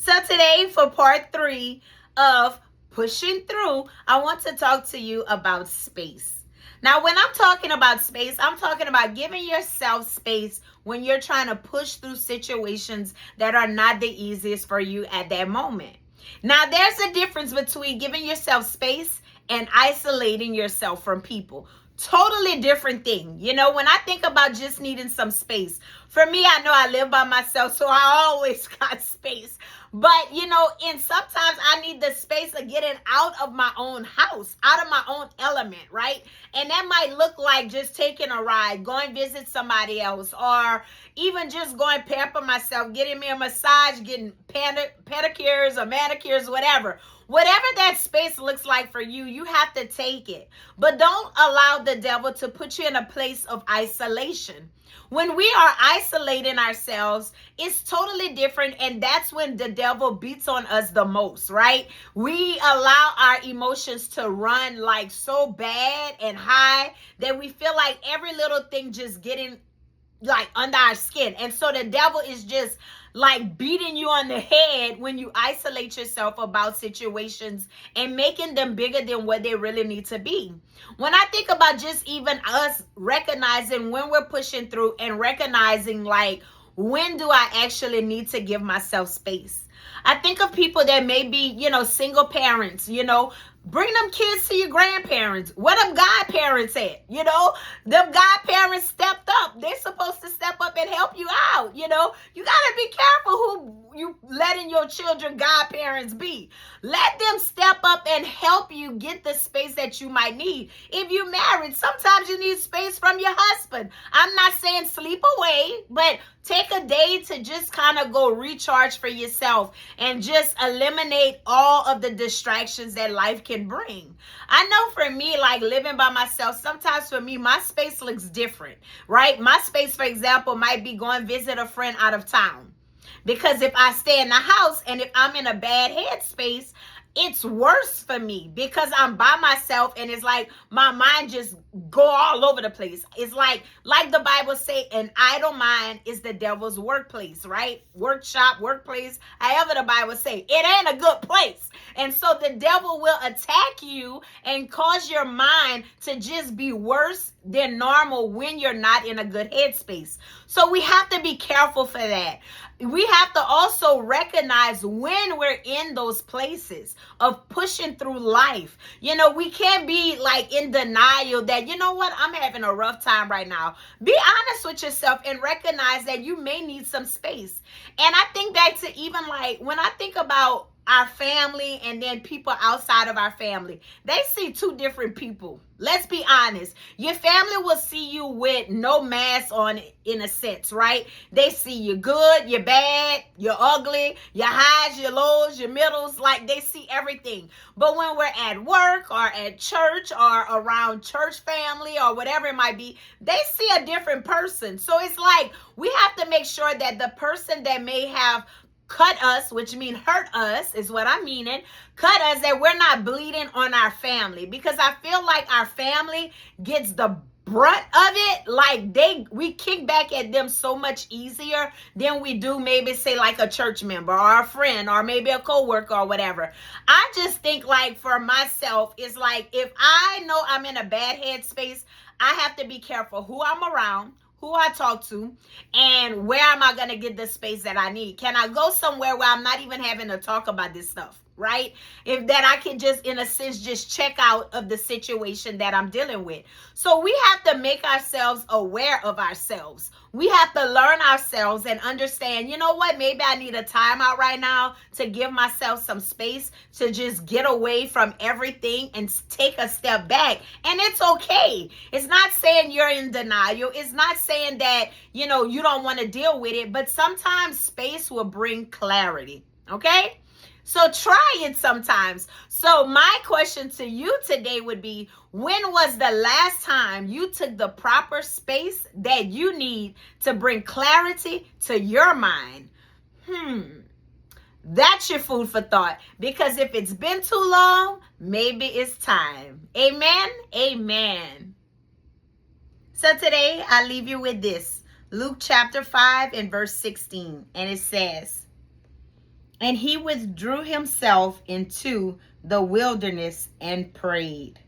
So today, for part 3 of pushing through, I want to talk to you about space. Now, when I'm talking about space, I'm talking about giving yourself space when you're trying to push through situations that are not the easiest for you at that moment. Now, there's a difference between giving yourself space and isolating yourself from people. Totally different thing. When I think about just needing some space, for me, I know I live by myself, so I always got space. But, and sometimes I need the space of getting out of my own house, out of my own element, right? And that might look like just taking a ride, going visit somebody else, or even just going pamper myself, getting me a massage, getting pedicures or manicures, whatever. Whatever that space looks like for you, you have to take it. But don't allow the devil to put you in a place of isolation. When we are isolating ourselves, it's totally different, and that's when the devil beats on us the most, right? We allow our emotions to run like so bad and high that we feel like every little thing just getting like under our skin. And so the devil is just like beating you on the head when you isolate yourself about situations and making them bigger than what they really need to be. When I think about just even us recognizing when we're pushing through and recognizing like, when do I actually need to give myself space? I think of people that may be, single parents, bring them kids to your grandparents. Where them godparents at? Them godparents stepped up. They're supposed to step up and help you out. You got to be careful who you letting your children godparents be. Let them step up and help you get the space that you might need. If you're married, sometimes you need space from your husband. I'm not saying sleep away, but take a day to just kind of go recharge for yourself and just eliminate all of the distractions that life can bring. I know for me, like living by myself, sometimes for me, my space looks different, right? My space, for example, might be going visit a friend out of town. Because if I stay in the house and if I'm in a bad headspace, it's worse for me because I'm by myself and it's like my mind just go all over the place. It's like the Bible say, an idle mind is the devil's workplace, right? Workshop, workplace, however the Bible say, it ain't a good place. And so the devil will attack you and cause your mind to just be worse than normal when you're not in a good headspace. So we have to be careful for that. We have to also recognize when we're in those places of pushing through life. We can't be like in denial that, I'm having a rough time right now. Be honest with yourself and recognize that you may need some space. And I think back to even like when I think about our family and then people outside of our family, they see two different people. Let's be honest. Your family will see you with no mask on in a sense, right? They see you good, you're bad, you're ugly, your highs, your lows, your middles, like they see everything. But when we're at work or at church or around church family or whatever it might be, they see a different person. So it's like we have to make sure that the person that may have cut us, which means hurt us, is what I'm meaning. Cut us, that we're not bleeding on our family. Because I feel like our family gets the brunt of it. Like we kick back at them so much easier than we do maybe say like a church member or a friend or maybe a coworker or whatever. I just think like for myself, it's like if I know I'm in a bad headspace, I have to be careful who I'm around, who I talk to, and where am I going to get the space that I need? Can I go somewhere where I'm not even having to talk about this stuff, right? If that I can just, in a sense, just check out of the situation that I'm dealing with. So we have to make ourselves aware of ourselves. We have to learn ourselves and understand, you know what, maybe I need a timeout right now to give myself some space to just get away from everything and take a step back. And it's okay. It's not saying you're in denial. It's not saying that, you don't want to deal with it, but sometimes space will bring clarity. Okay? So try it sometimes. So my question to you today would be, when was the last time you took the proper space that you need to bring clarity to your mind? That's your food for thought. Because if it's been too long, maybe it's time. Amen? Amen. So today, I leave you with this. Luke chapter 5 and verse 16. And it says, And he withdrew himself into the wilderness and prayed.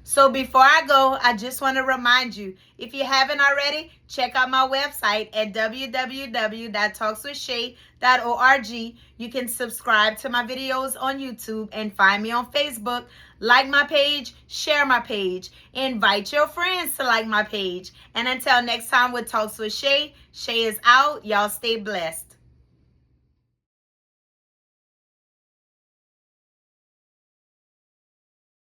So before I go, I just want to remind you, if you haven't already, check out my website at www.talkswithshay.org. You can subscribe to my videos on YouTube and find me on Facebook. Like my page, share my page, invite your friends to like my page. And until next time with Talks with Shay, Shay is out. Y'all stay blessed.